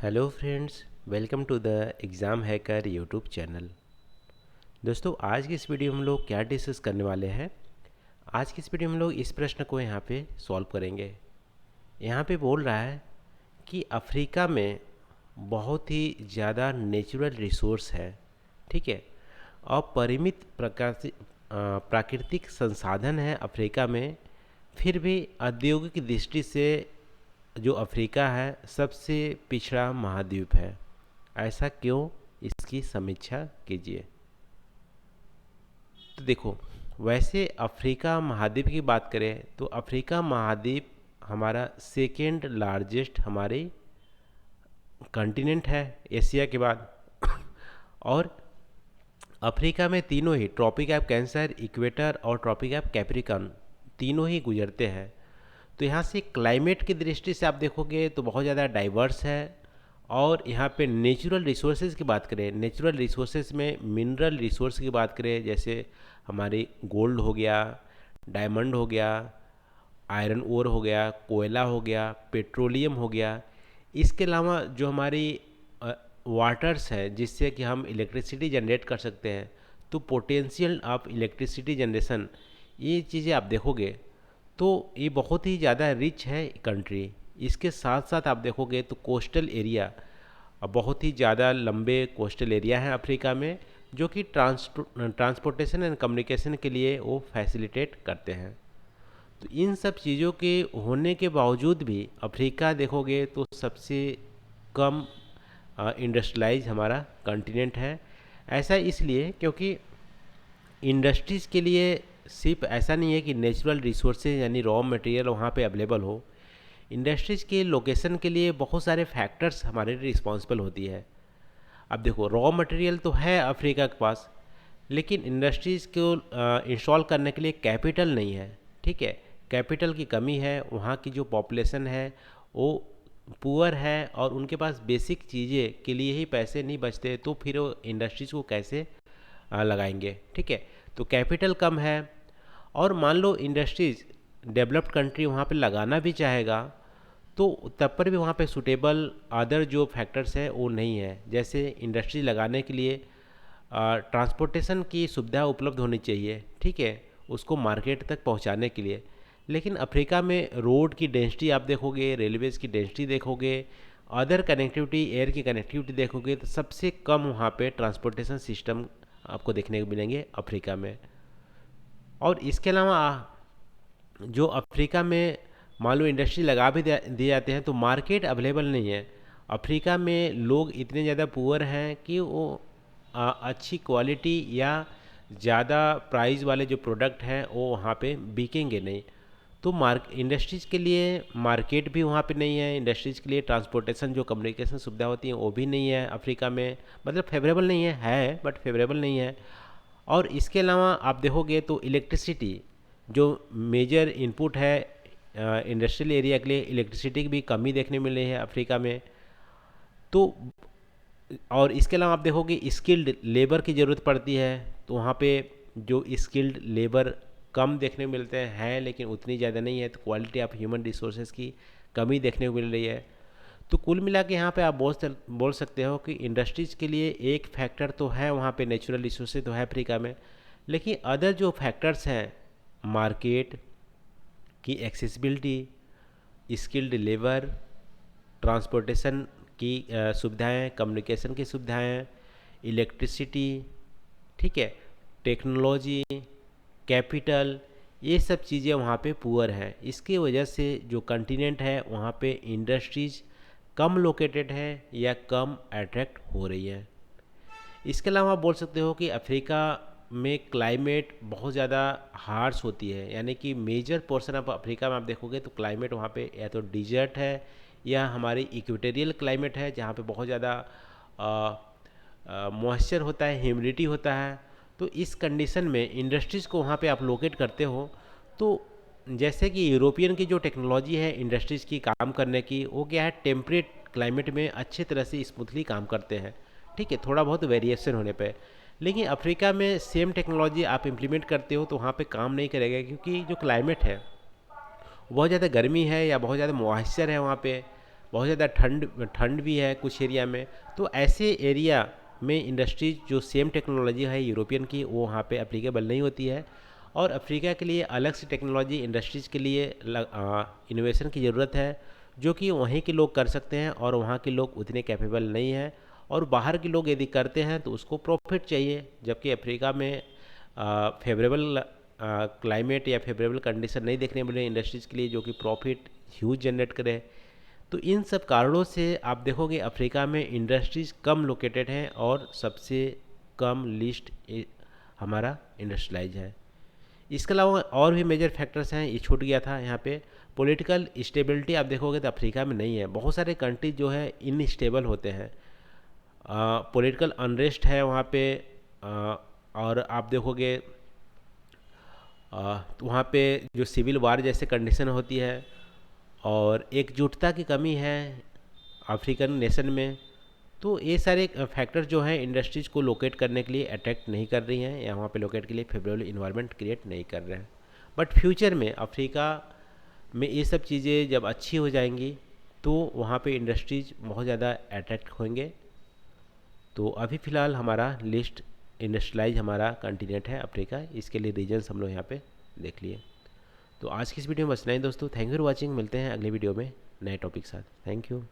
Hello friends, welcome to the exam hacker YouTube channel. दोस्तों, आज की इस वीडियो में हम लोग क्या डिस्कस करने वाले हैं। आज की इस वीडियो में हम लोग इस प्रश्न को यहाँ पे सॉल्व करेंगे। यहाँ पे बोल रहा है कि अफ्रीका में बहुत ही ज़्यादा नेचुरल रिसोर्स है, ठीक है, और परिमित प्रकार से प्राकृतिक संसाधन है अफ्रीका में। फिर भी औद्योगिक दृष्टि से जो अफ्रीका है सबसे पिछड़ा महाद्वीप है। ऐसा क्यों, इसकी समीक्षा कीजिए। तो देखो, वैसे अफ्रीका महाद्वीप की बात करें तो अफ्रीका महाद्वीप हमारा सेकेंड लार्जेस्ट हमारे कॉन्टिनेंट है एशिया के बाद। और अफ्रीका में तीनों ही ट्रॉपिक ऑफ कैंसर, इक्वेटर और ट्रॉपिक ऑफ कैप्रिकॉर्न तीनों ही गुजरते हैं। तो यहाँ से क्लाइमेट की दृष्टि से आप देखोगे तो बहुत ज़्यादा डाइवर्स है। और यहाँ पे नेचुरल रिसोर्सेज की बात करें, नेचुरल रिसोर्सेज में मिनरल रिसोर्स की बात करें, जैसे हमारी गोल्ड हो गया, डायमंड हो गया, आयरन ओर हो गया, कोयला हो गया, पेट्रोलियम हो गया। इसके अलावा जो हमारी वाटर्स है जिससे कि हम इलेक्ट्रिसिटी जनरेट कर सकते हैं, तो पोटेंशियल ऑफ इलेक्ट्रिसिटी जनरेशन, ये चीज़ें आप देखोगे तो ये बहुत ही ज़्यादा रिच है कंट्री। इसके साथ साथ आप देखोगे तो कोस्टल एरिया, बहुत ही ज़्यादा लंबे कोस्टल एरिया हैं अफ्रीका में, जो कि ट्रांसपोर्टेशन एंड कम्युनिकेशन के लिए वो फैसिलिटेट करते हैं। तो इन सब चीज़ों के होने के बावजूद भी अफ्रीका देखोगे तो सबसे कम इंडस्ट्रियलाइज हमारा कॉन्टिनेंट है। ऐसा इसलिए क्योंकि इंडस्ट्रीज़ के लिए सिर्फ ऐसा नहीं है कि नेचुरल रिसोर्सेज यानी रॉ मटेरियल वहाँ पे अवेलेबल हो। इंडस्ट्रीज़ के लोकेशन के लिए बहुत सारे फैक्टर्स हमारे रिस्पॉन्सिबल होती है। अब देखो, रॉ मटेरियल तो है अफ्रीका के पास, लेकिन इंडस्ट्रीज़ को इंस्टॉल करने के लिए कैपिटल नहीं है, ठीक है। कैपिटल की कमी है, वहाँ की जो पॉपुलेशन है वो पुअर है और उनके पास बेसिक चीज़ें के लिए ही पैसे नहीं बचते, तो फिर वो इंडस्ट्रीज़ को कैसे लगाएंगे, ठीक है। तो कैपिटल कम है। और मान लो इंडस्ट्रीज़ डेवलप्ड कंट्री वहाँ पे लगाना भी चाहेगा तो तब पर भी वहाँ पे सूटेबल अदर जो फैक्टर्स है वो नहीं है। जैसे इंडस्ट्री लगाने के लिए ट्रांसपोर्टेशन की सुविधा उपलब्ध होनी चाहिए, ठीक है, उसको मार्केट तक पहुँचाने के लिए। लेकिन अफ्रीका में रोड की डेंसिटी आप देखोगे, रेलवेज़ की डेंसिटी देखोगे, अदर कनेक्टिविटी, एयर की कनेक्टिविटी देखोगे, तो सबसे कम वहाँ पे ट्रांसपोर्टेशन सिस्टम आपको देखने को मिलेंगे अफ्रीका में। और इसके अलावा जो अफ्रीका में मान लो इंडस्ट्री लगा भी दिए जाते हैं तो मार्केट अवेलेबल नहीं है। अफ्रीका में लोग इतने ज़्यादा पुअर हैं कि वो अच्छी क्वालिटी या ज़्यादा प्राइस वाले जो प्रोडक्ट हैं वो वहाँ पे बिकेंगे नहीं। तो इंडस्ट्रीज़ के लिए मार्केट भी वहाँ पे नहीं है। इंडस्ट्रीज़ के लिए ट्रांसपोर्टेशन जो कम्युनिकेशन सुविधा होती है वो भी नहीं है अफ्रीका में, मतलब फेवरेबल नहीं है बट फेवरेबल नहीं है। और इसके अलावा आप देखोगे तो इलेक्ट्रिसिटी जो मेजर इनपुट है इंडस्ट्रियल एरिया के लिए, इलेक्ट्रिसिटी की भी कमी देखने मिल रही है अफ्रीका में। तो और इसके अलावा आप देखोगे स्किल्ड लेबर की ज़रूरत पड़ती है, तो वहाँ पे जो स्किल्ड लेबर कम देखने को मिलते हैं, लेकिन उतनी ज़्यादा नहीं है। तो क्वालिटी ऑफ ह्यूमन रिसोर्सेज की कमी देखने को मिल रही है। तो कुल मिला के यहाँ पे आप बोल सकते हो कि इंडस्ट्रीज़ के लिए एक फैक्टर तो है वहाँ पे, नेचुरल रिसोर्सेज तो है अफ्रीका में, लेकिन अदर जो फैक्टर्स हैं, मार्केट की एक्सेसिबिलिटी, स्किल्ड लेबर, ट्रांसपोर्टेशन की सुविधाएं, कम्युनिकेशन की सुविधाएं, इलेक्ट्रिसिटी, ठीक है, टेक्नोलॉजी, कैपिटल, ये सब चीज़ें वहाँ पे पुअर हैं। इसकी वजह से जो कॉन्टिनेंट है वहाँ पे इंडस्ट्रीज़ कम लोकेटेड है या कम अट्रैक्ट हो रही है। इसके अलावा आप बोल सकते हो कि अफ्रीका में क्लाइमेट बहुत ज़्यादा हार्श होती है, यानी कि मेजर पोर्शन ऑफ अफ्रीका में आप देखोगे तो क्लाइमेट वहाँ पे या तो डिजर्ट है या हमारी इक्वेटोरियल क्लाइमेट है, जहाँ पे बहुत ज़्यादा मॉइस्चर होता है, ह्यूमिडिटी होता है। तो इस कंडीशन में इंडस्ट्रीज़ को वहाँ पे आप लोकेट करते हो, तो जैसे कि यूरोपियन की जो टेक्नोलॉजी है इंडस्ट्रीज़ की काम करने की, वो क्या है, टेम्परेट क्लाइमेट में अच्छे तरह से स्मूथली काम करते हैं, ठीक है, थोड़ा बहुत वेरिएशन होने पे। लेकिन अफ्रीका में सेम टेक्नोलॉजी आप इम्प्लीमेंट करते हो तो वहाँ पे काम नहीं करेगा, क्योंकि जो क्लाइमेट है बहुत ज़्यादा गर्मी है या बहुत ज़्यादा मॉइस्चर है वहाँ पे। बहुत ज़्यादा ठंड भी है कुछ एरिया में। तो ऐसे एरिया में इंडस्ट्रीज जो सेम टेक्नोलॉजी है यूरोपियन की वो वहाँ पे अप्लीकेबल नहीं होती है, और अफ्रीका के लिए अलग से टेक्नोलॉजी इंडस्ट्रीज़ के लिए इनोवेशन की ज़रूरत है, जो कि वहीं के लोग कर सकते हैं और वहाँ के लोग उतने कैपेबल नहीं हैं, और बाहर के लोग यदि करते हैं तो उसको प्रॉफिट चाहिए, जबकि अफ्रीका में फेवरेबल क्लाइमेट या फेवरेबल कंडीशन नहीं देखने मिले इंडस्ट्रीज़ के लिए जो कि प्रॉफिट ह्यूज जनरेट करे। तो इन सब कारणों से आप देखोगे अफ्रीका में इंडस्ट्रीज़ कम लोकेटेड हैं और सबसे कम लिस्ट हमारा इंडस्ट्रियलाइज है। इसके अलावा और भी मेजर फैक्टर्स हैं, ये छूट गया था यहाँ पे। पॉलिटिकल स्टेबिलिटी आप देखोगे तो अफ्रीका में नहीं है, बहुत सारे कंट्रीज जो है इनस्टेबल होते हैं, पॉलिटिकल अनरेस्ट है वहाँ पे। और आप देखोगे तो वहाँ पे जो सिविल वार जैसे कंडीशन होती है, और एकजुटता की कमी है अफ्रीकन नेशन में। तो ये सारे फैक्टर जो हैं इंडस्ट्रीज़ को लोकेट करने के लिए अट्रैक्ट नहीं कर रही हैं, या वहाँ पे लोकेट के लिए फेवरेबल इन्वायरमेंट क्रिएट नहीं कर रहे हैं। बट फ्यूचर में अफ्रीका में ये सब चीज़ें जब अच्छी हो जाएंगी तो वहाँ पे इंडस्ट्रीज़ बहुत ज़्यादा अट्रैक्ट होंगे। तो अभी फ़िलहाल हमारा लिस्ट इंडस्ट्रियलाइज हमारा कंटिनेंट है अफ्रीका, इसके लिए रीजन्स हम लोग यहाँ पे देख लिए। तो आज की इस वीडियो में बस इतना ही दोस्तों, थैंक यू फॉर वॉचिंग। मिलते हैं अगले वीडियो में नए टॉपिक के साथ। Thank you.